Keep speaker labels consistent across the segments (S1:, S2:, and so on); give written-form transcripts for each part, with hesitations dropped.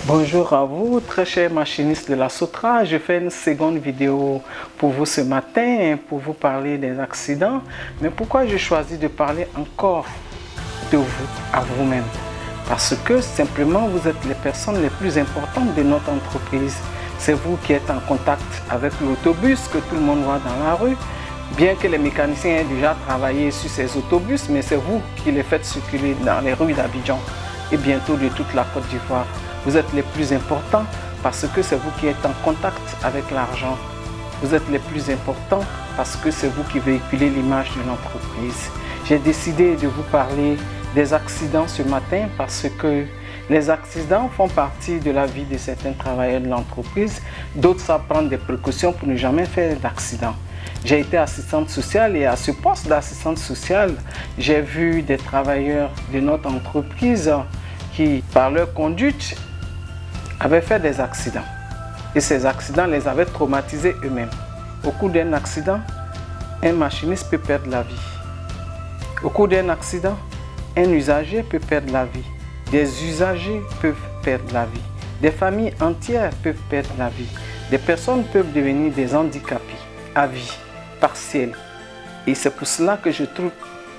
S1: Bonjour à vous, très chers machinistes de la Sotra. Je fais une seconde vidéo pour vous ce matin, pour vous parler des accidents. Mais pourquoi j'ai choisi de parler encore de vous, à vous-même? Parce que simplement, vous êtes les personnes les plus importantes de notre entreprise. C'est vous qui êtes en contact avec l'autobus que tout le monde voit dans la rue. Bien que les mécaniciens aient déjà travaillé sur ces autobus, mais c'est vous qui les faites circuler dans les rues d'Abidjan et bientôt de toute la Côte d'Ivoire. Vous êtes les plus importants parce que c'est vous qui êtes en contact avec l'argent. Vous êtes les plus importants parce que c'est vous qui véhiculez l'image de l'entreprise. J'ai décidé de vous parler des accidents ce matin parce que les accidents font partie de la vie de certains travailleurs de l'entreprise. D'autres savent prendre des précautions pour ne jamais faire d'accident. J'ai été assistante sociale et à ce poste d'assistante sociale, j'ai vu des travailleurs de notre entreprise qui, par leur conduite, avaient fait des accidents. Et ces accidents les avaient traumatisés eux-mêmes. Au cours d'un accident, un machiniste peut perdre la vie. Au cours d'un accident, un usager peut perdre la vie. Des usagers peuvent perdre la vie. Des familles entières peuvent perdre la vie. Des personnes peuvent devenir des handicapés à vie, partielle. Et c'est pour cela que je trouve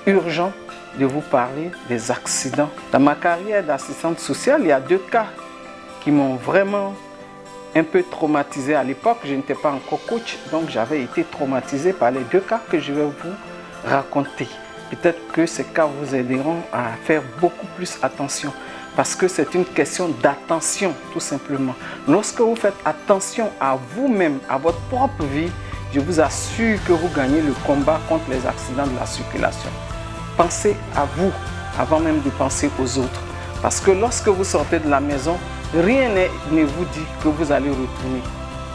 S1: urgent de vous parler des accidents. Dans ma carrière d'assistante sociale, il y a 2 cas qui m'ont vraiment un peu traumatisé à l'époque. Je n'étais pas encore coach, donc j'avais été traumatisé par les 2 cas que je vais vous raconter. Peut-être que ces cas vous aideront à faire beaucoup plus attention parce que c'est une question d'attention tout simplement. Lorsque vous faites attention à vous-même, à votre propre vie, je vous assure que vous gagnez le combat contre les accidents de la circulation. Pensez à vous avant même de penser aux autres. Parce que lorsque vous sortez de la maison, rien ne vous dit que vous allez retourner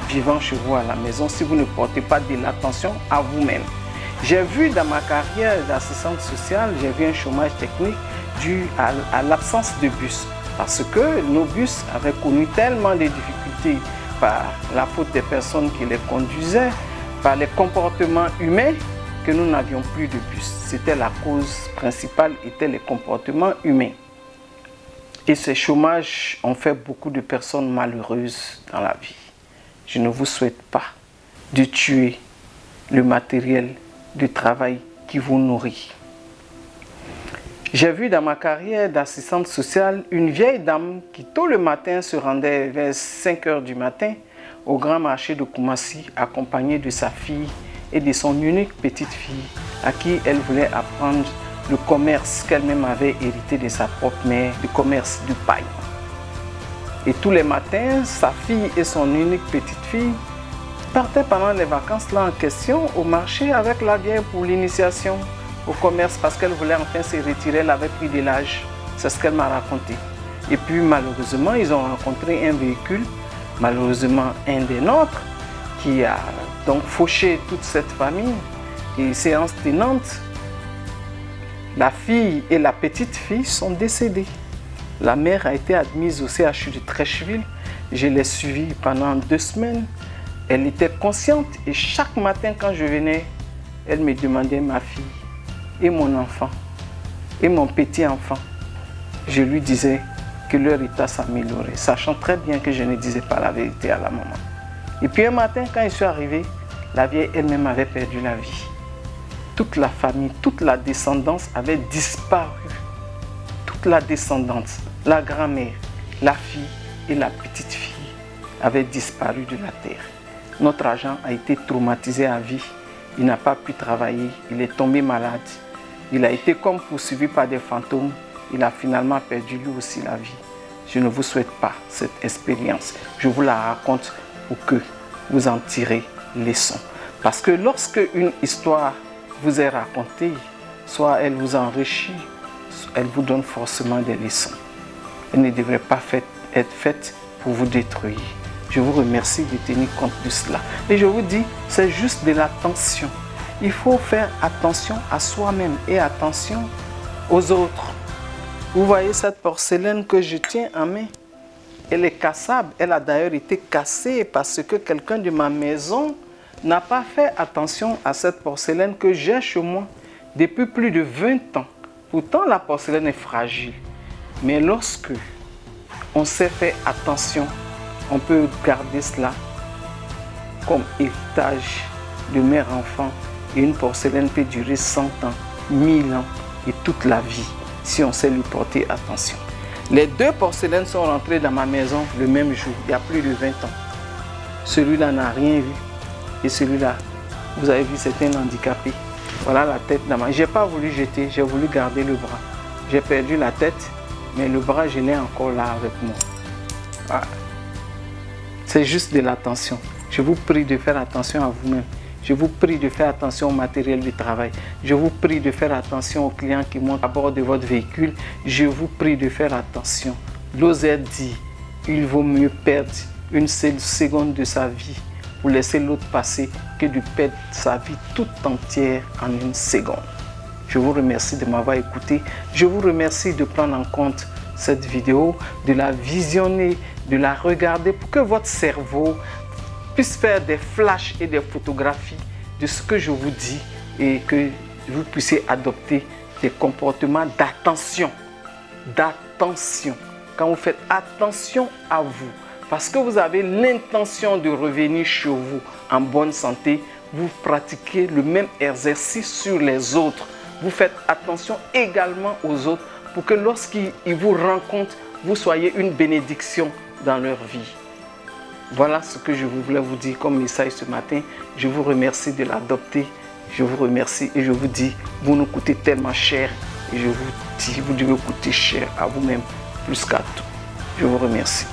S1: vivant chez vous à la maison si vous ne portez pas de l'attention à vous-même. J'ai vu dans ma carrière d'assistante sociale, j'ai vu un chômage technique dû à l'absence de bus. Parce que nos bus avaient connu tellement de difficultés par la faute des personnes qui les conduisaient, par les comportements humains, que nous n'avions plus de bus. C'était la cause principale, étaient les comportements humains. Et ces chômages ont fait beaucoup de personnes malheureuses dans la vie. Je ne vous souhaite pas de tuer le matériel de travail qui vous nourrit. J'ai vu dans ma carrière d'assistante sociale une vieille dame qui tôt le matin se rendait vers 5 h du matin au grand marché de Koumassi accompagnée de sa fille et de son unique petite fille à qui elle voulait apprendre le commerce qu'elle-même avait hérité de sa propre mère, le commerce du pain. Et tous les matins, sa fille et son unique petite fille partaient pendant les vacances là en question au marché avec la vieille pour l'initiation au commerce parce qu'elle voulait enfin se retirer, elle avait pris de l'âge. C'est ce qu'elle m'a raconté. Et puis malheureusement, ils ont rencontré un véhicule, malheureusement un des nôtres, qui a donc fauché toute cette famille. Et séance tenante, la fille et la petite fille sont décédées. La mère a été admise au CHU de Treichville. Je l'ai suivie pendant 2 semaines. Elle était consciente et chaque matin quand je venais, elle me demandait ma fille et mon enfant et mon petit enfant. Je lui disais que leur état s'améliorait, sachant très bien que je ne disais pas la vérité à la maman. Et puis un matin quand je suis arrivé, la vieille elle-même avait perdu la vie. Toute la famille, toute la descendance avait disparu. Toute la descendance, la grand-mère, la fille et la petite fille avaient disparu de la terre. Notre agent a été traumatisé à vie. Il n'a pas pu travailler. Il est tombé malade. Il a été comme poursuivi par des fantômes. Il a finalement perdu lui aussi la vie. Je ne vous souhaite pas cette expérience. Je vous la raconte pour que vous en tirez leçon. Parce que lorsque une histoire vous est racontée, soit elle vous enrichit, elle vous donne forcément des leçons. Elle ne devrait pas être faite pour vous détruire. Je vous remercie de tenir compte de cela. Et je vous dis, c'est juste de l'attention. Il faut faire attention à soi-même et attention aux autres. Vous voyez cette porcelaine que je tiens en main? Elle est cassable. Elle a d'ailleurs été cassée parce que quelqu'un de ma maison n'a pas fait attention à cette porcelaine que j'ai chez moi depuis plus de 20 ans. Pourtant, la porcelaine est fragile. Mais lorsque on sait faire attention, on peut garder cela comme héritage de mère-enfant. Et une porcelaine peut durer 100 ans, 1000 ans et toute la vie si on sait lui porter attention. Les deux porcelaines sont rentrées dans ma maison le même jour, il y a plus de 20 ans. Celui-là n'a rien vu et celui-là, vous avez vu, c'est un handicapé. Voilà la tête dans ma... Je n'ai pas voulu jeter, j'ai voulu garder le bras. J'ai perdu la tête, mais le bras, je l'ai encore là avec moi. Voilà. C'est juste de l'attention. Je vous prie de faire attention à vous-même. Je vous prie de faire attention au matériel du travail. Je vous prie de faire attention aux clients qui montent à bord de votre véhicule. Je vous prie de faire attention. Lozier dit, il vaut mieux perdre une seule seconde de sa vie pour laisser l'autre passer que de perdre sa vie toute entière en une seconde. Je vous remercie de m'avoir écouté. Je vous remercie de prendre en compte cette vidéo, de la visionner, de la regarder pour que votre cerveau puisse faire des flashs et des photographies de ce que je vous dis et que vous puissiez adopter des comportements d'attention. D'attention. Quand vous faites attention à vous, parce que vous avez l'intention de revenir chez vous en bonne santé, vous pratiquez le même exercice sur les autres. Vous faites attention également aux autres pour que lorsqu'ils vous rencontrent, vous soyez une bénédiction dans leur vie. Voilà ce que je voulais vous dire comme message ce matin. Je vous remercie de l'adopter. Je vous remercie et je vous dis, vous nous coûtez tellement cher. Et je vous dis, vous devez coûter cher à vous-même plus qu'à tout. Je vous remercie.